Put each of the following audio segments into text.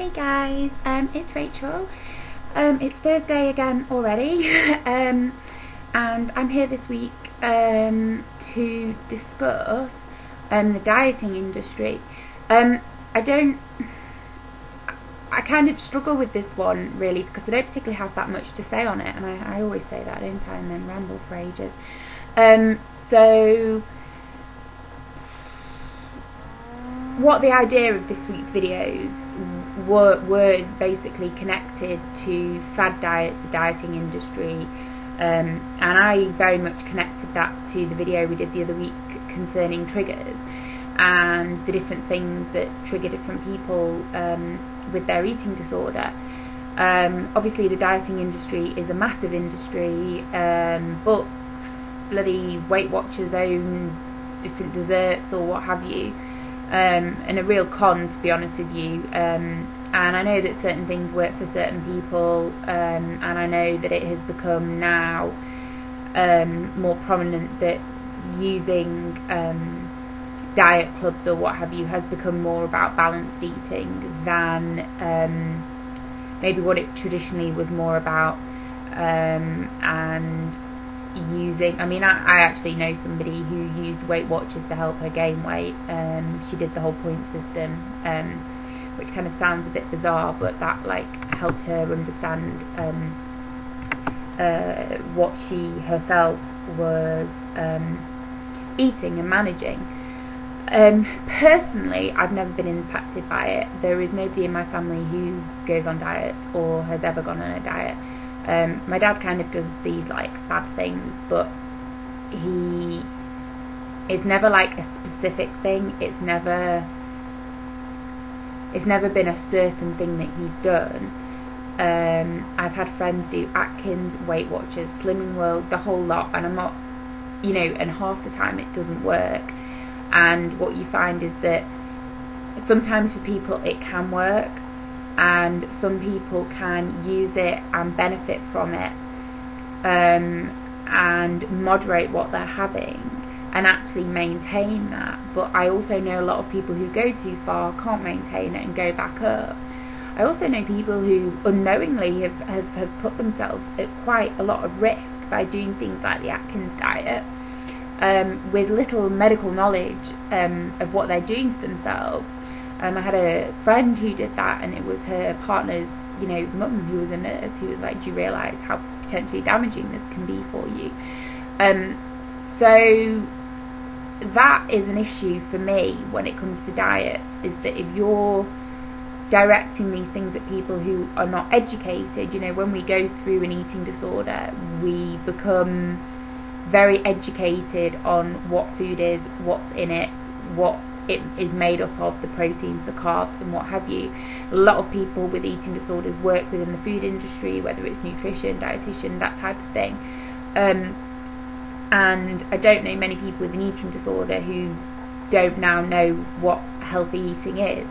Hey guys, it's Rachel. It's Thursday again already, and I'm here this week to discuss the dieting industry. I kind of struggle with this one really because I don't particularly have that much to say on it, and I always say that, don't I, and then ramble for ages. So what the idea of this week's videos were basically connected to fad diets, the dieting industry, and I very much connected that to the video we did the other week concerning triggers and the different things that trigger different people with their eating disorder. Obviously the dieting industry is a massive industry. Books, bloody Weight Watchers own different desserts or what have you, and a real con, to be honest with you. And I know that certain things work for certain people, and I know that it has become now more prominent that using diet clubs or what have you has become more about balanced eating than maybe what it traditionally was more about. And using, I actually know somebody who used Weight Watchers to help her gain weight. She did the whole point system, which kind of sounds a bit bizarre, but that helped her understand what she herself was eating and managing. Personally, I've never been impacted by it. There is nobody in my family who goes on diet or has ever gone on a diet. My dad kind of does these fad things, but it's never a specific thing. It's never been a certain thing that he's done. I've had friends do Atkins, Weight Watchers, Slimming World, the whole lot, and I'm not, and half the time it doesn't work. And what you find is that sometimes for people it can work, and some people can use it and benefit from it, and moderate what they're having and actually maintain that. But I also know a lot of people who go too far, can't maintain it and go back up. I also know people who unknowingly have put themselves at quite a lot of risk by doing things like the Atkins diet, with little medical knowledge of what they're doing to themselves. I had a friend who did that, and it was her partner's, mum, who was a nurse, who was like, do you realise how potentially damaging this can be for you? So that is an issue for me when it comes to diet, is that if you're directing these things at people who are not educated, when we go through an eating disorder, we become very educated on what food is, what's in it, what it is made up of, the proteins, the carbs, and what have you. A lot of people with eating disorders work within the food industry, whether it's nutrition, dietitian, that type of thing. And I don't know many people with an eating disorder who don't now know what healthy eating is.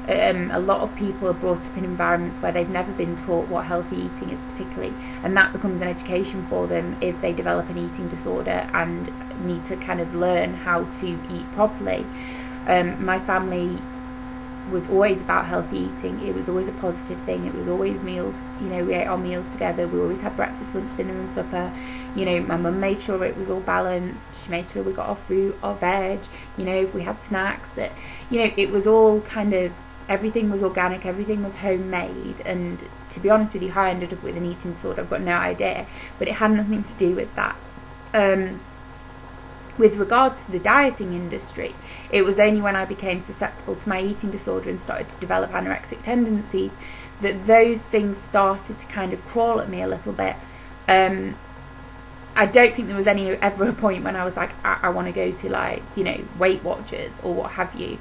A lot of people are brought up in environments where they've never been taught what healthy eating is particularly, and that becomes an education for them if they develop an eating disorder and need to kind of learn how to eat properly. My family was always about healthy eating. It was always a positive thing. It was always meals. We ate our meals together. We always had breakfast, lunch, dinner and supper. My mum made sure it was all balanced. She made sure we got our fruit, our veg. If we had snacks, that it was all kind of, everything was organic, everything was homemade. And to be honest with you, how I ended up with an eating disorder, I've got no idea, but it had nothing to do with that. With regards to the dieting industry, it was only when I became susceptible to my eating disorder and started to develop anorexic tendencies that those things started to kind of crawl at me a little bit. I don't think there was ever a point when I was like, I want to go to Weight Watchers or what have you.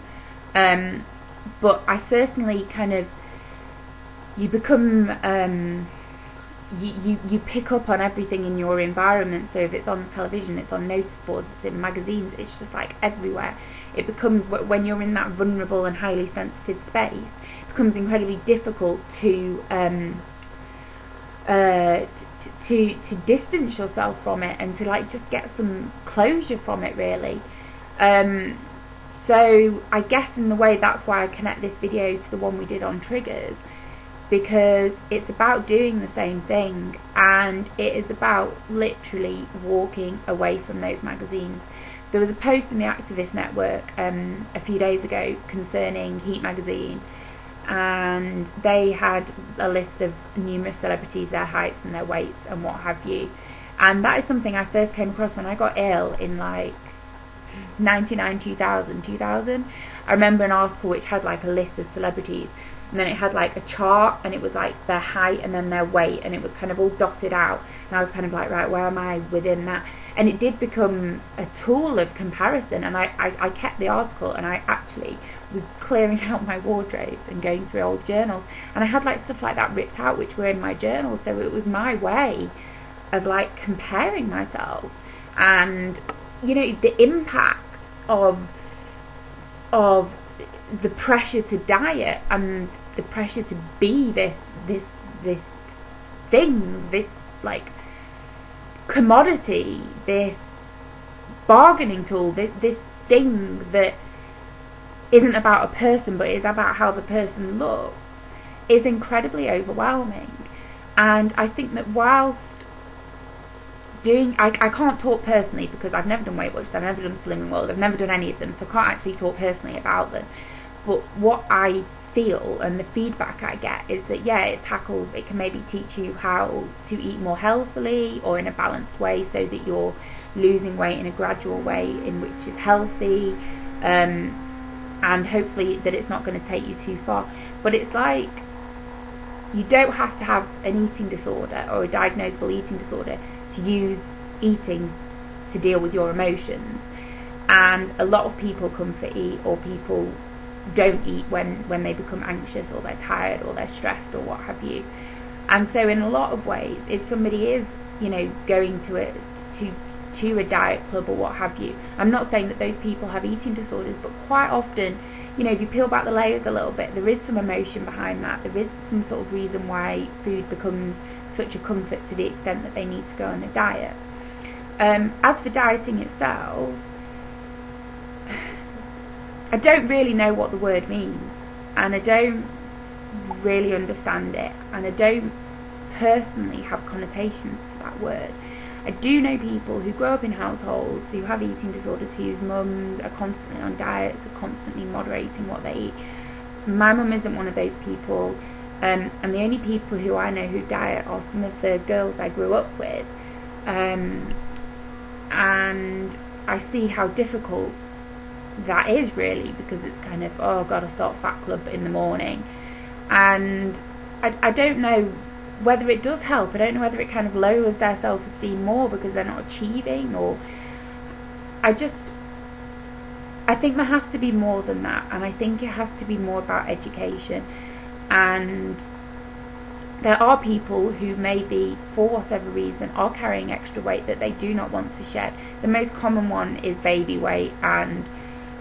But I certainly kind of, you become, you pick up on everything in your environment. So if it's on television, it's on notice boards, it's in magazines, it's just everywhere. It becomes, when you're in that vulnerable and highly sensitive space, it becomes incredibly difficult to distance yourself from it and to just get some closure from it, really. So So I guess in the way that's why I connect this video to the one we did on triggers, because it's about doing the same thing, and it is about literally walking away from those magazines. There was a post in the Activist Network a few days ago concerning Heat magazine, and they had a list of numerous celebrities, their heights and their weights and what have you, and that is something I first came across when I got ill in like 99, 2000. I remember an article which had like a list of celebrities, and then it had like a chart, and it was like their height and then their weight, and it was kind of all dotted out, and I was kind of like, right, where am I within that? And it did become a tool of comparison, and I kept the article, and I actually was clearing out my wardrobe and going through old journals, and I had like stuff like that ripped out which were in my journal, so it was my way of like comparing myself. And you know, the impact of the pressure to diet and the pressure to be this thing, this like commodity, this bargaining tool, this thing that isn't about a person but is about how the person looks, is incredibly overwhelming. And I think that whilst I can't talk personally because I've never done Weight Watchers, I've never done Slimming World, I've never done any of them, so I can't actually talk personally about them. But what I feel and the feedback I get is that yeah, it can maybe teach you how to eat more healthily or in a balanced way, so that you're losing weight in a gradual way in which is healthy, and hopefully that it's not going to take you too far. But it's like, you don't have to have an eating disorder or a diagnosable eating disorder to use eating to deal with your emotions. And a lot of people comfort eat, or people don't eat when they become anxious or they're tired or they're stressed or what have you. And so in a lot of ways, if somebody is, you know, going to a diet club or what have you, I'm not saying that those people have eating disorders, but quite often, you know, if you peel back the layers a little bit, there is some emotion behind that. There is some sort of reason why food becomes such a comfort to the extent that they need to go on a diet. As for dieting itself, I don't really know what the word means, and I don't really understand it, and I don't personally have connotations to that word. I do know people who grow up in households who have eating disorders, whose mums are constantly on diets, are constantly moderating what they eat. My mum isn't one of those people, and the only people who I know who diet are some of the girls I grew up with, and I see how difficult that is really, because it's kind of, oh god, I start fat club in the morning, and I don't know whether it does help. I don't know whether it kind of lowers their self-esteem more because they're not achieving, or I think there has to be more than that, and I think it has to be more about education. And there are people who maybe, for whatever reason, are carrying extra weight that they do not want to shed. The most common one is baby weight, and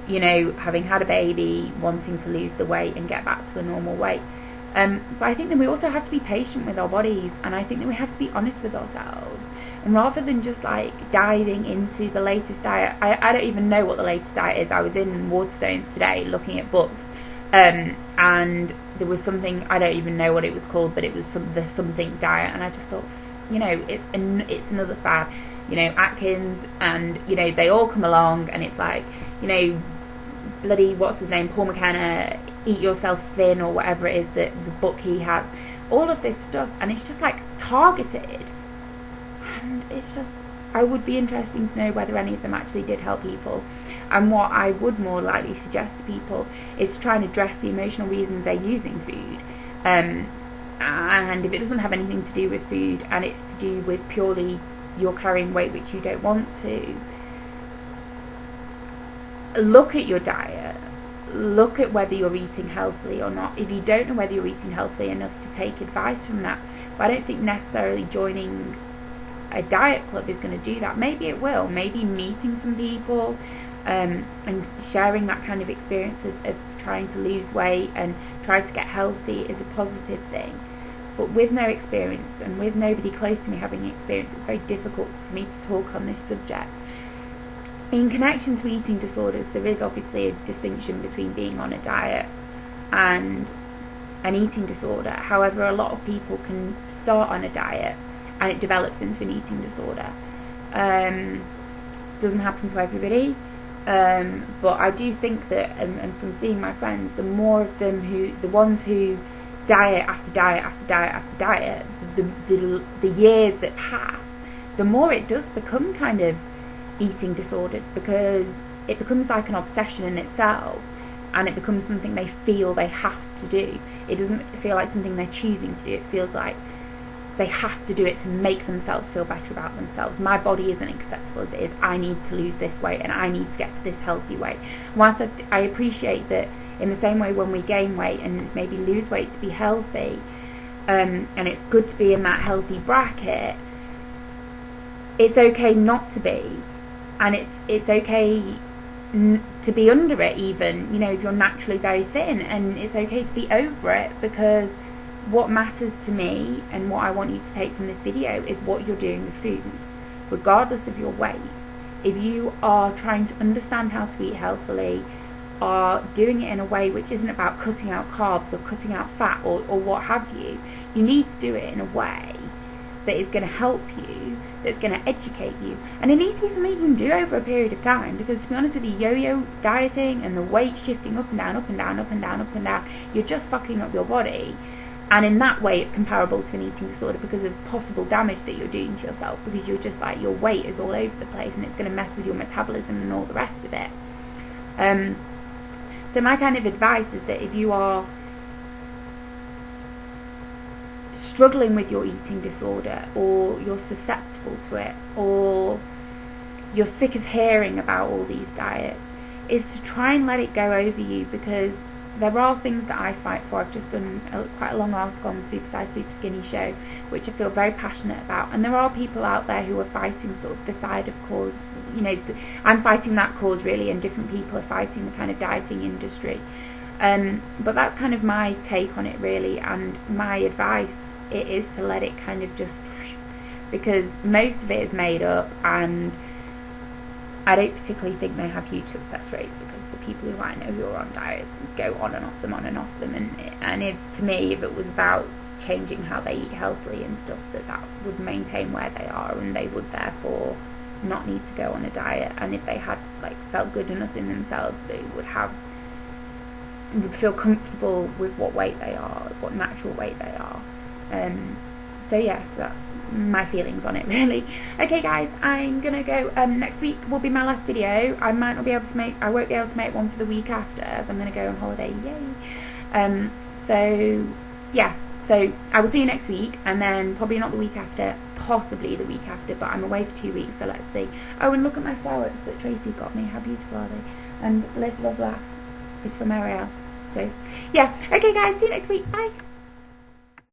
you know, having had a baby, wanting to lose the weight and get back to a normal weight. But I think that we also have to be patient with our bodies, and I think that we have to be honest with ourselves. And rather than just like diving into the latest diet, I don't even know what the latest diet is. I was in Waterstones today looking at books, and there was something, I don't even know what it was called, but it was the something diet, and I just thought, you know, it's another fad. You know, Atkins, and you know, they all come along, and it's like, you know, bloody what's his name, Paul McKenna, Eat Yourself Thin, or whatever it is that the book he has, all of this stuff, and it's just like targeted, and it's just, I would be interested to know whether any of them actually did help people. And what I would more likely suggest to people is to try and address the emotional reasons they're using food, and if it doesn't have anything to do with food and it's to do with purely you're carrying weight which you don't want to, look at your diet, look at whether you're eating healthily or not. If you don't know whether you're eating healthily enough to take advice from that, but I don't think necessarily joining a diet club is going to do that. Maybe it will, maybe meeting some people and sharing that kind of experience of trying to lose weight and try to get healthy is a positive thing. But with no experience, and with nobody close to me having experience, it's very difficult for me to talk on this subject. in connection to eating disorders, there is obviously a distinction between being on a diet and an eating disorder. However, a lot of people can start on a diet and it develops into an eating disorder. Doesn't happen to everybody, but I do think that, and from seeing my friends, the more of them the ones who diet after diet after diet after diet, the years that pass, the more it does become kind of eating disordered, because it becomes like an obsession in itself, and it becomes something they feel they have to do. It doesn't feel like something they're choosing to do. It feels like they have to do it to make themselves feel better about themselves. My body isn't acceptable as it is. I need to lose this weight, and I need to get to this healthy weight. Whilst I appreciate that in the same way when we gain weight and maybe lose weight to be healthy, and it's good to be in that healthy bracket, it's okay not to be, and it's okay to be under it even, you know, if you're naturally very thin, and it's okay to be over it, because what matters to me and what I want you to take from this video is what you're doing with food, regardless of your weight. If you are trying to understand how to eat healthily, are doing it in a way which isn't about cutting out carbs or cutting out fat or what have you, you need to do it in a way that is going to help you, that's going to educate you, and it needs to be something you can do over a period of time, because to be honest with you, yo-yo dieting and the weight shifting up and down, up and down, up and down, up and down, you're just fucking up your body. And in that way it's comparable to an eating disorder, because of possible damage that you're doing to yourself, because you're just like, your weight is all over the place and it's going to mess with your metabolism and all the rest of it. So my kind of advice is that if you are struggling with your eating disorder, or you're susceptible to it, or you're sick of hearing about all these diets, is to try and let it go over you, because there are things that I fight for. I've just done quite a long article on the Super Size Super Skinny show, which I feel very passionate about, and there are people out there who are fighting sort of the side of cause, you know, I'm fighting that cause really, and different people are fighting the kind of dieting industry, but that's kind of my take on it really, and my advice, it is to let it kind of just, because most of it is made up, and I don't particularly think they have huge success rates, because the people who I know who are on diets go on and off them, and if, to me, if it was about changing how they eat healthily and stuff, that would maintain where they are, and they would therefore not need to go on a diet, and if they had felt good enough in themselves, they would feel comfortable with what weight they are, what natural weight they are. So yes, that's my feelings on it really. Okay guys, I'm gonna go. Next week will be my last video. I won't be able to make one for the week after, as I'm gonna go on holiday. Yay! So yeah, so I will see you next week, and then probably not the week after, possibly the week after, but I'm away for 2 weeks, so let's see. Oh, and look at my flowers that Tracy got me. How beautiful are they? And Live Love Laugh is from Ariel. So yeah, okay guys, see you next week. Bye.